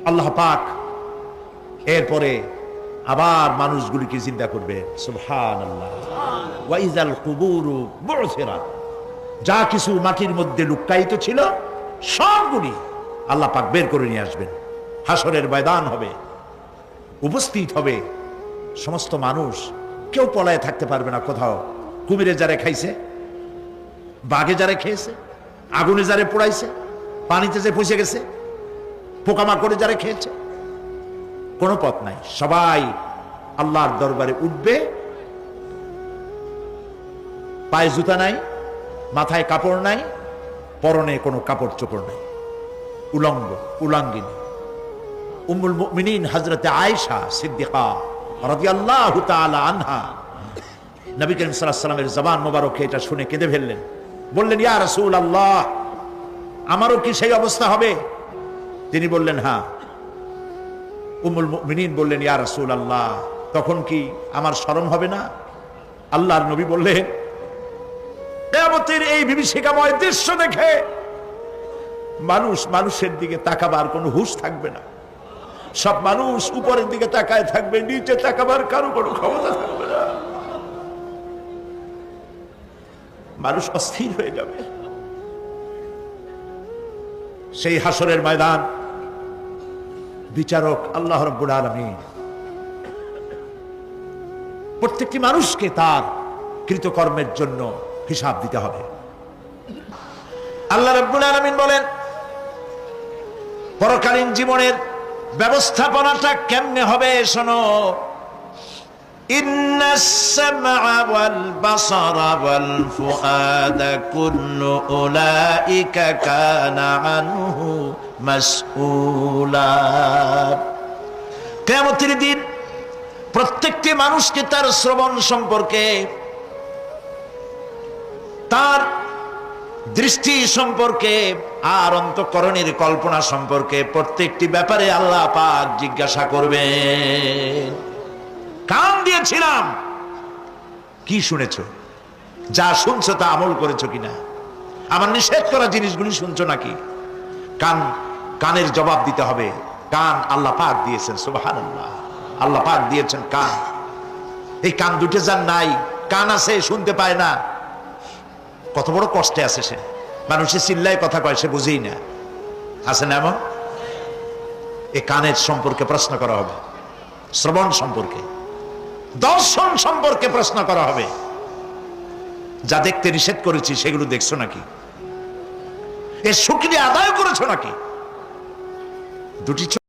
আল্লাহ পাক এরপরে আবার মানুষগুলিকে জিন্দা করবে। সুবহানাল্লাহ। ওয়া ইযাল কুবুরু বু'থিরাত, যা কিছু মাটির মধ্যে লুক্কায়িত ছিল সবগুলি আল্লাহ পাক বের করে নিয়ে আসবেন। হাসরের ময়দান হবে, উপস্থিত হবে সমস্ত মানুষ। কেউ পলায়ে থাকতে পারবে না কোথাও। কুমিরে যারা খাইছে, বাঘে যারা খেয়েছে, আগুনে যারা পোড়াইছে, পানিতে যে পচে গেছে, পোকামাকড়ে যারা খেয়েছে, কোনো পথ নাই। সবাই আল্লাহর দরবারে উঠবে। পায়ে জুতা নাই, মাথায় কাপড় নাই, পরনে কোনো কাপড় চোপড় নাই, উলঙ্গ উলাঙ্গিনী। উম্মুল মুমিনিন হযরতে আয়েশা সিদ্দিকা রাদিয়াল্লাহু তাআলা আনহা নবী করিম সাল্লাল্লাহু আলাইহি ওয়াসাল্লামের জবান মোবারকে এটা শুনে কেঁদে ফেললেন। বললেন, ইয়া রাসূলুল্লাহ, আমারও কি সেই অবস্থা হবে? তিনি বললেন, হ্যাঁ। উম্মুল মুমিনিন বললেন, ইয়া রাসূলুল্লাহ, তখন কি আমার শরম হবে না? আল্লাহর নবী বললেন, কিয়ামতের এই বিভীষিকাময় দৃশ্য দেখে মানুষ মানুষের দিকে তাকাবার কোনো হুঁশ থাকবে না। সব মানুষ উপরের দিকে তাকায় থাকবে, নিচে তাকাবার কারো কোনো ক্ষমতা থাকবে না। মানুষ অস্থির হয়ে যাবে। সেই হাসরের ময়দান বিচারক আল্লাহ রাব্বুল আলামিন প্রত্যেকটি মানুষকে তার কৃতকর্মের জন্য হিসাব দিতে হবে। আল্লাহ রাব্বুল আলামিন বলেন, পরকালীন জীবনের ব্যবস্থাপনাটা কেমনে হবে শোনো। ইন্নাস সামআ ওয়াল বাসারা ওয়াল ফুআদা কুল্লু উলাইকা কানা আনহু মাসউলা। কিয়ামতের দিন প্রত্যেকটি মানুষকে তার শ্রবণ সম্পর্কে, তার দৃষ্টি সম্পর্কে, আর অন্তঃকরণের কল্পনা সম্পর্কে প্রত্যেকটি ব্যাপারে আল্লাহ পাক জিজ্ঞাসা করবেন। কান দিয়েছিলাম, কি শুনেছো? যা শুনছো তা আমল করেছো কিনা? আমার নিষেধ করা জিনিসগুলি শুনছো নাকি? কানের জবাব দিতে হবে। কান আল্লাহ পাক দিয়েছেন, সুবহানাল্লাহ। আল্লাহ পাক দিয়েছেন কান। এই কান দুটো যার নাই, কান আছে শুনতে পায় না, কত বড় কষ্টে আছে সে। মানুষের চিল্লায় কথা কয়, সে বুঝেই না। আছে না এমন? এই কানের সম্পর্কে প্রশ্ন করা হবে, শ্রবণ সম্পর্কে, দর্শন সম্পর্কে প্রশ্ন করা হবে। যা দেখতে নিষেধ করেছি সেগুলো দেখছো নাকি? এর শুকরিয়া আদায় করেছো নাকি? দুটি